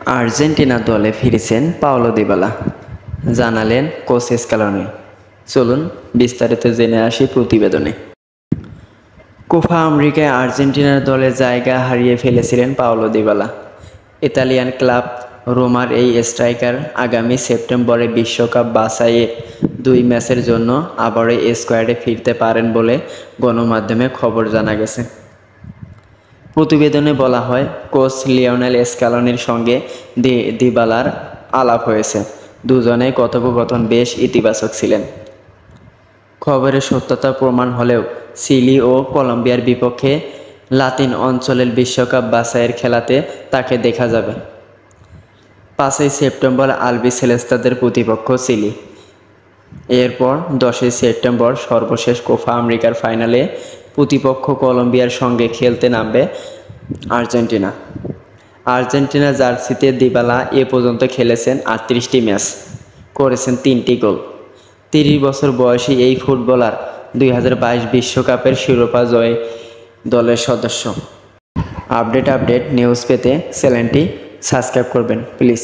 Argentina দলে ফিরেছেন Paulo Dybala, জানালেন কোচ স্ক্যালোনি। চলুন বিস্তারিত জেনে আসি প্রতিবেদনে। কোপা আমেরিকায় আর্জেন্টিনার দলে জায়গা হারিয়ে ফেলেছিলেন পাওলো দিবালা। ইতালিয়ান ক্লাব রোমার এই স্ট্রাইকার আগামী সেপ্টেম্বরে বিশ্বকাপ বাছাইয়ের 2 ম্যাচের জন্য আবারও স্কোয়াডে ফিরতে পারেন বলে গণমাধ্যমে খবর জানা গেছে। প্রতিবেদনে বলা হয়, কোচ লিওনেল স্ক্যালোনির সঙ্গে দিবালার আলাপ হয়েছে। দুজনেই কথোপকথন বেশ ইতিবাচক ছিলেন। খবরের সত্যতা প্রমাণ হলেও চিলি ও কলম্বিয়ার বিপক্ষে লাতিন অঞ্চলের বিশ্বকাপ বাছাইয়ের খেলাতে তাকে দেখা যাবে। 5 সেপ্টেম্বর আলবিসেলেস্তাদের প্রতিপক্ষ চিলি। এরপর 10 সেপ্টেম্বর সর্বশেষ কোপা আমেরিকার ফাইনালে প্রতিপক্ষ কলম্বিয়ার সঙ্গে খেলতে নামবে আর্জেন্টিনা। আর্জেন্টিনা জার্সিতে দিবালা এ পর্যন্ত খেলেছেন 38টি ম্যাচ, করেছেন 3টি গোল। 30 বছর বয়সী এই ফুটবলার 2022 বিশ্বকাপের শিরোপা জয়ী দলের সদস্য। আপডেট নিউজ পেতে চ্যানেলটি সাবস্ক্রাইব করবেন প্লিজ।